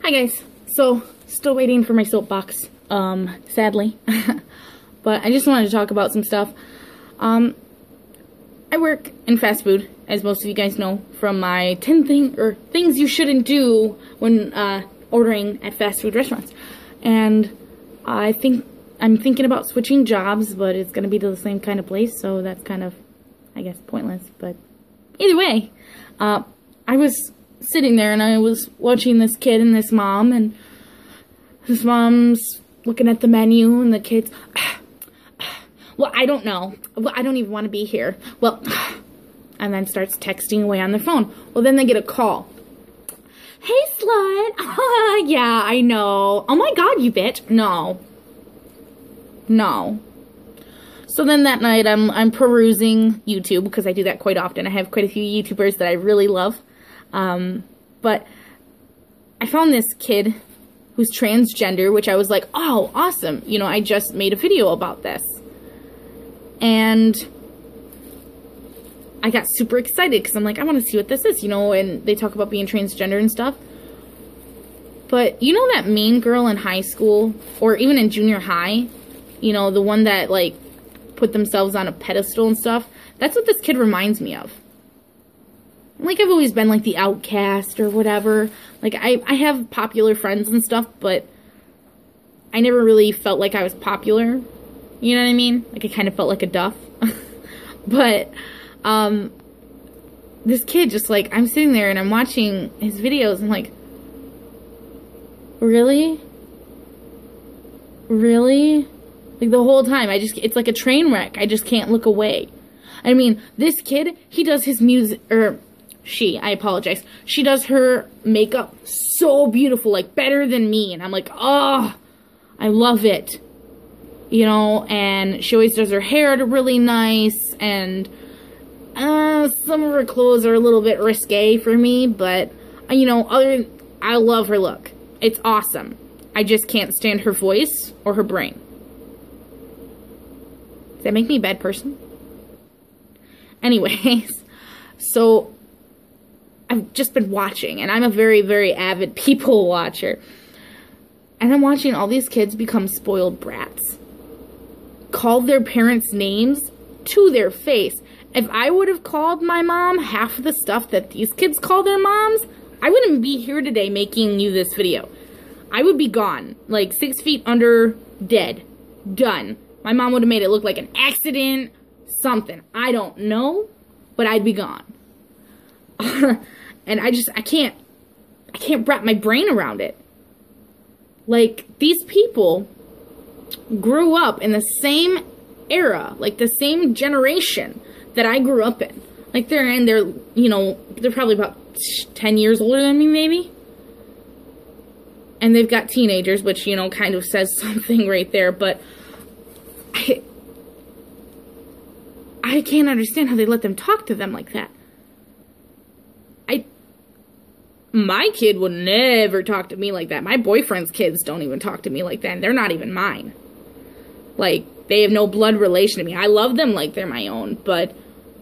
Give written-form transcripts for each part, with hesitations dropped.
Hi guys, so still waiting for my soapbox, sadly, but I just wanted to talk about some stuff. I work in fast food, as most of you guys know from my 10 things you shouldn't do when ordering at fast food restaurants, and I'm thinking about switching jobs, but it's gonna be to the same kind of place, so that's kind of, I guess, pointless. But either way, I was sitting there and I was watching this kid and this mom, and this mom's looking at the menu and the kid's, well, I don't know. Well, I don't even want to be here. Well, and then starts texting away on their phone. Well, then they get a call. Hey, slut. Yeah, I know. Oh my God, you bitch. No. So then that night I'm perusing YouTube, because I do that quite often. I have quite a few YouTubers that I really love. But I found this kid who's transgender, which I was like, oh, awesome. You know, I just made a video about this. And I got super excited because I'm like, I want to see what this is, you know, and they talk about being transgender and stuff. But you know that mean girl in high school, or even in junior high, you know, the one that, like, put themselves on a pedestal and stuff? That's what this kid reminds me of. Like, I've always been, like, the outcast or whatever. Like, I have popular friends and stuff, but I never really felt like I was popular. You know what I mean? Like, I kind of felt like a duff. But, this kid just, like, I'm sitting there and I'm watching his videos and, like, really? Really? Like, the whole time, it's like a train wreck. I just can't look away. I mean, this kid, he does his music, I apologize. She does her makeup so beautiful, like, better than me. And I'm like, oh, I love it. You know, and she always does her hair really nice. And some of her clothes are a little bit risque for me. But, you know, I love her look. It's awesome. I just can't stand her voice or her brain. Does that make me a bad person? Anyways, so I've just been watching, and I'm a very, very avid people watcher. And I'm watching all these kids become spoiled brats. Call their parents' names to their face. If I would have called my mom half of the stuff that these kids call their moms, I wouldn't be here today making you this video. I would be gone. Like 6 feet under, dead. Done. My mom would have made it look like an accident, something. I don't know, but I'd be gone. And I can't wrap my brain around it. Like, these people grew up in the same era, like the same generation that I grew up in. Like, they're you know, they're probably about 10 years older than me, maybe. And they've got teenagers, which, you know, kind of says something right there, but I can't understand how they let them talk to them like that. My kid would never talk to me like that. My boyfriend's kids don't even talk to me like that, and they're not even mine. Like, they have no blood relation to me. I love them like they're my own, but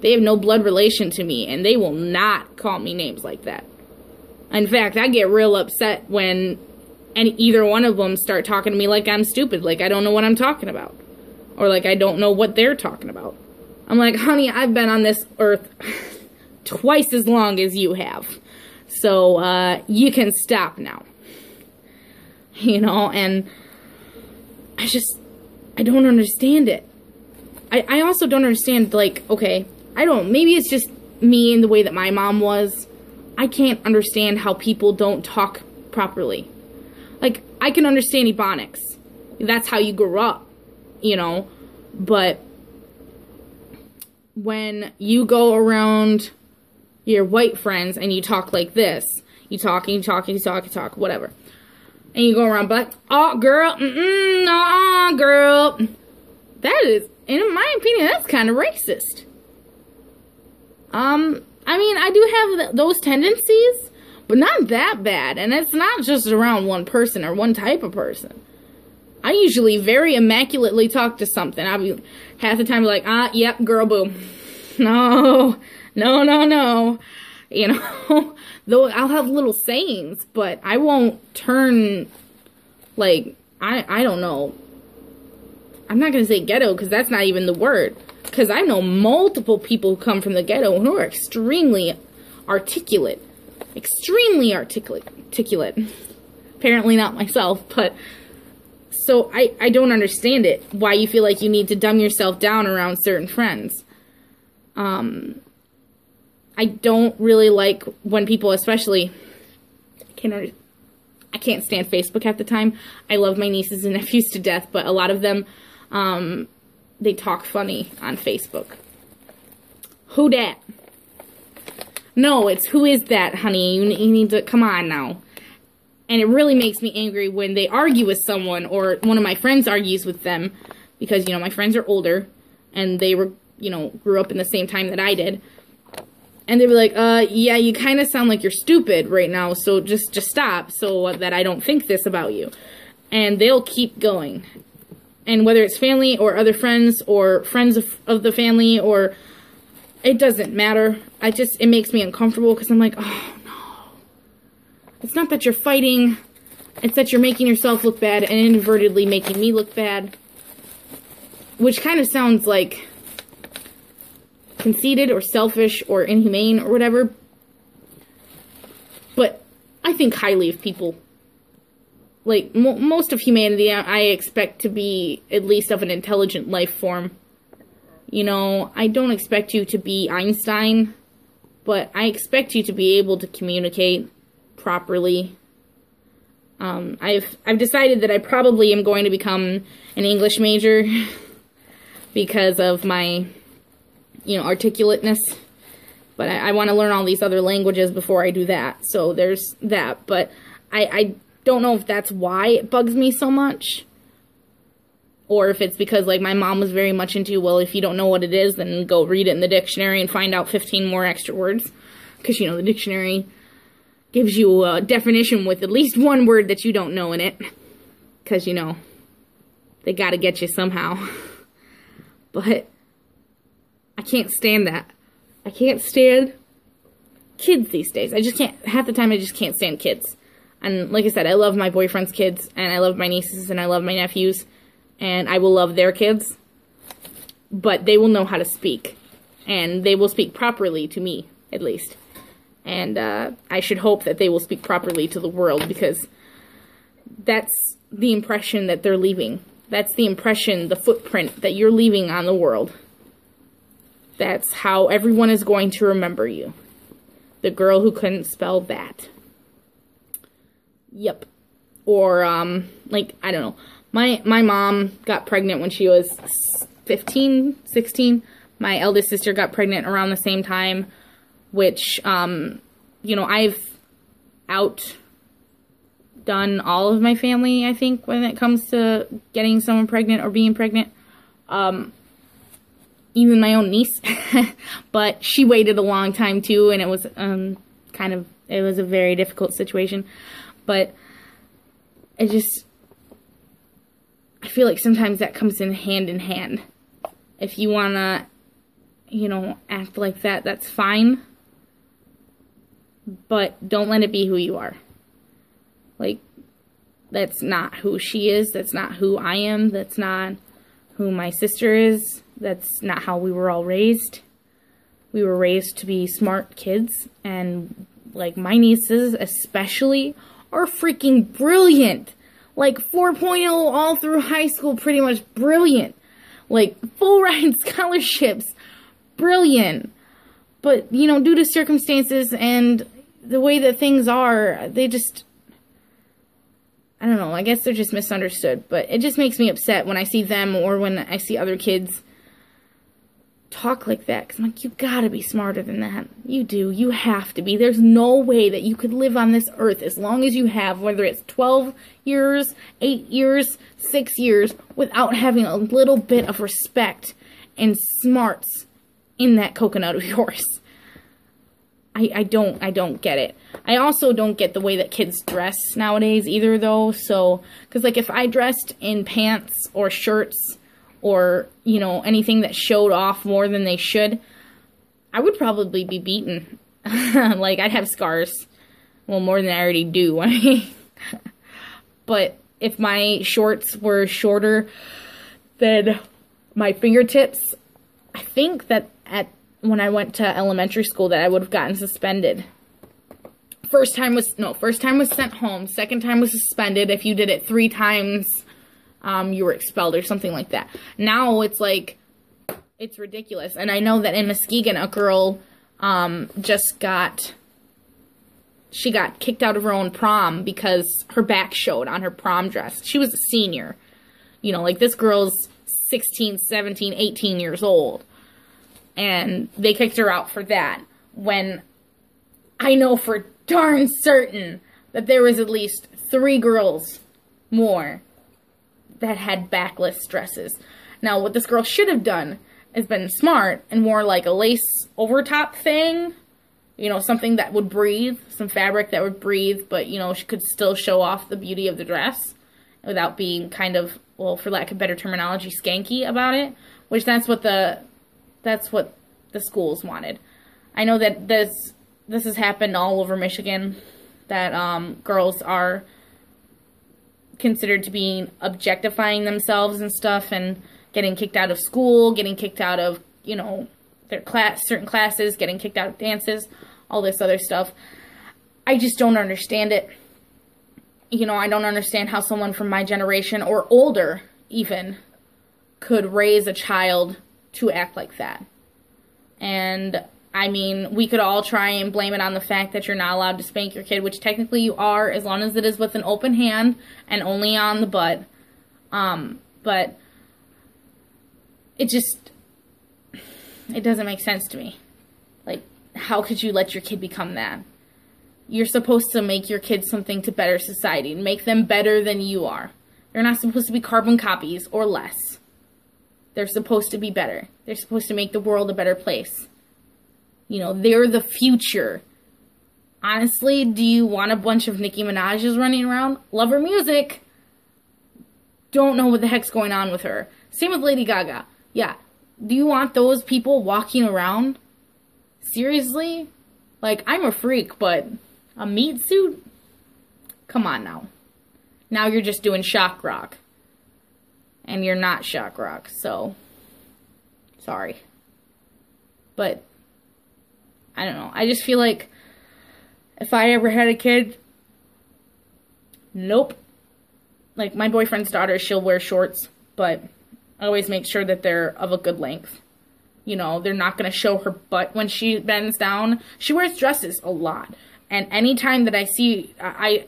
they have no blood relation to me, and they will not call me names like that. In fact, I get real upset when either one of them start talking to me like I'm stupid, like I don't know what I'm talking about, or like I don't know what they're talking about. I'm like, honey, I've been on this earth twice as long as you have. So, you can stop now. You know, and I don't understand it. I also don't understand, like, okay, maybe it's just me and the way that my mom was. I can't understand how people don't talk properly. Like, I can understand Ebonics. That's how you grew up, you know, but when you go around your white friends and you talk like this, you talk, whatever, and you go around like, oh, girl, no, girl, that is, in my opinion, that's kind of racist. I mean, I do have those tendencies, but not that bad, and it's not just around one person or one type of person. I usually very immaculately talk to something. I'll be half the time like, yep, girl, boo. No. you know? Though I'll have little sayings, but I won't turn, like, I don't know. I'm not going to say ghetto, because that's not even the word. Because I know multiple people who come from the ghetto who are extremely articulate. Extremely articulate. Apparently not myself, but... So, I don't understand it. Why you feel like you need to dumb yourself down around certain friends. I don't really like when people, especially... I can't stand Facebook at the time. I love my nieces and nephews to death, but a lot of them, they talk funny on Facebook. Who dat? No, it's who is that, honey? You need to... Come on now. And it really makes me angry when they argue with someone, or one of my friends argues with them, because, you know, my friends are older, and they were, you know, grew up in the same time that I did. And they were like, yeah, you kind of sound like you're stupid right now, so just stop, so that I don't think this about you. And they'll keep going. And whether it's family, or other friends, or friends of the family, or... It doesn't matter. It makes me uncomfortable, because I'm like, oh, it's not that you're fighting, it's that you're making yourself look bad and inadvertently making me look bad. Which kind of sounds like conceited or selfish or inhumane or whatever. But I think highly of people. Like, most of humanity I expect to be at least of an intelligent life form. You know, I don't expect you to be Einstein, but I expect you to be able to communicate properly. I've decided that I probably am going to become an English major because of my, you know, articulateness. But I want to learn all these other languages before I do that. So there's that. But I don't know if that's why it bugs me so much. Or if it's because, like, my mom was very much into, well, if you don't know what it is, then go read it in the dictionary and find out 15 more extra words. Because, you know, the dictionary gives you a definition with at least one word that you don't know in it. Because, you know, they gotta get you somehow. But I can't stand that. I can't stand kids these days. I just can't, half the time I just can't stand kids. And like I said, I love my boyfriend's kids, and I love my nieces, and I love my nephews, and I will love their kids. But they will know how to speak. And they will speak properly to me, at least. And I should hope that they will speak properly to the world, because that's the impression that they're leaving. That's the impression, the footprint that you're leaving on the world. That's how everyone is going to remember you. The girl who couldn't spell that. Yep. Or, like, I don't know. My mom got pregnant when she was 15, 16. My eldest sister got pregnant around the same time, which, you know, I've outdone all of my family, I think, when it comes to getting someone pregnant or being pregnant. Even my own niece. But she waited a long time, too, and it was, it was a very difficult situation. But I feel like sometimes that comes in hand. If you want to, you know, act like that, that's fine. But don't let it be who you are. Like, that's not who she is. That's not who I am. That's not who my sister is. That's not how we were all raised. We were raised to be smart kids. And, like, my nieces especially are freaking brilliant. Like, 4.0 all through high school, pretty much brilliant. Like, full ride scholarships, brilliant. But, you know, due to circumstances and the way that things are, they just, I don't know, I guess they're just misunderstood. But it just makes me upset when I see them or when I see other kids talk like that. Because I'm like, you gotta be smarter than that. You do. You have to be. There's no way that you could live on this earth as long as you have, whether it's 12 years, 8 years, 6 years, without having a little bit of respect and smarts in that coconut of yours. I don't get it. I also don't get the way that kids dress nowadays either, though. So, because, like, if I dressed in pants or shirts or, you know, anything that showed off more than they should, I would probably be beaten. Like, I'd have scars. Well, more than I already do. I mean, but if my shorts were shorter than my fingertips, I think that when I went to elementary school that I would have gotten suspended. First time was sent home. Second time was suspended. If you did it 3 times, you were expelled or something like that. Now it's like, it's ridiculous. And I know that in Muskegon, a girl she got kicked out of her own prom because her back showed on her prom dress. She was a senior. You know, like, this girl's 16, 17, 18 years old. And they kicked her out for that. When I know for darn certain that there was at least 3 girls more that had backless dresses. Now, what this girl should have done is been smart and wore, like, a lace overtop thing. You know, something that would breathe. Some fabric that would breathe, but, you know, she could still show off the beauty of the dress without being kind of, well, for lack of better terminology, skanky about it. Which that's what the schools wanted. I know that this has happened all over Michigan, that girls are considered to be objectifying themselves and stuff, and getting kicked out of school, getting kicked out of, you know, their certain classes, getting kicked out of dances, all this other stuff. I just don't understand it. You know, I don't understand how someone from my generation, or older even, could raise a child to act like that. And, I mean, we could all try and blame it on the fact that you're not allowed to spank your kid, which technically you are, as long as it is with an open hand and only on the butt. But it doesn't make sense to me. Like, how could you let your kid become that? You're supposed to make your kids something to better society, make them better than you are. They're not supposed to be carbon copies or less. They're supposed to be better. They're supposed to make the world a better place. You know, they're the future. Honestly, do you want a bunch of Nicki Minaj's running around? Love her music. Don't know what the heck's going on with her. Same with Lady Gaga. Yeah. Do you want those people walking around? Seriously? Like, I'm a freak, but a meat suit? Come on now. Now you're just doing shock rock. And you're not shock rock, so sorry. But I don't know. I just feel like if I ever had a kid, nope. Like, my boyfriend's daughter, she'll wear shorts, but I always make sure that they're of a good length. You know, they're not going to show her butt when she bends down. She wears dresses a lot. And anytime that I see, I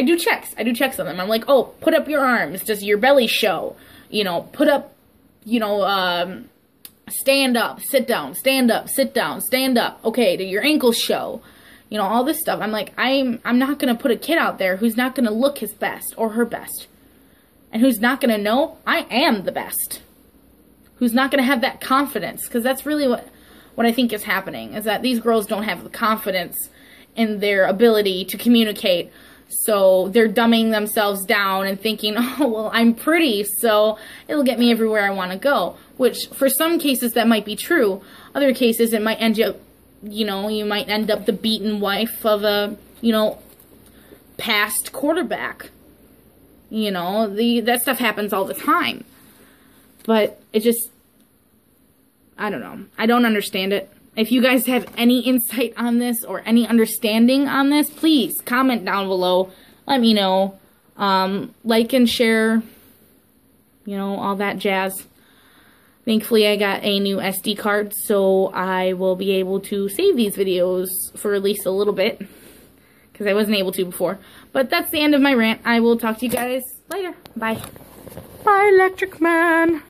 do checks. I do checks on them. I'm like, oh, put up your arms. Does your belly show? You know, put up, you know, stand up, sit down, stand up, sit down, stand up. Okay, do your ankles show? You know, all this stuff. I'm like, I'm not going to put a kid out there who's not going to look his best or her best. And who's not going to know I am the best. Who's not going to have that confidence. Because that's really what I think is happening. Is that these girls don't have the confidence in their ability to communicate. So they're dumbing themselves down and thinking, oh, well, I'm pretty, so it'll get me everywhere I want to go. Which, for some cases, that might be true. Other cases, it might end up, you know, you might end up the beaten wife of a, you know, past quarterback. You know, that stuff happens all the time. But it just, I don't know. I don't understand it. If you guys have any insight on this or any understanding on this, please comment down below. Let me know. Like and share, you know, all that jazz. Thankfully, I got a new SD card, so I will be able to save these videos for at least a little bit, because I wasn't able to before. But that's the end of my rant. I will talk to you guys later. Bye. Bye, Electric Man.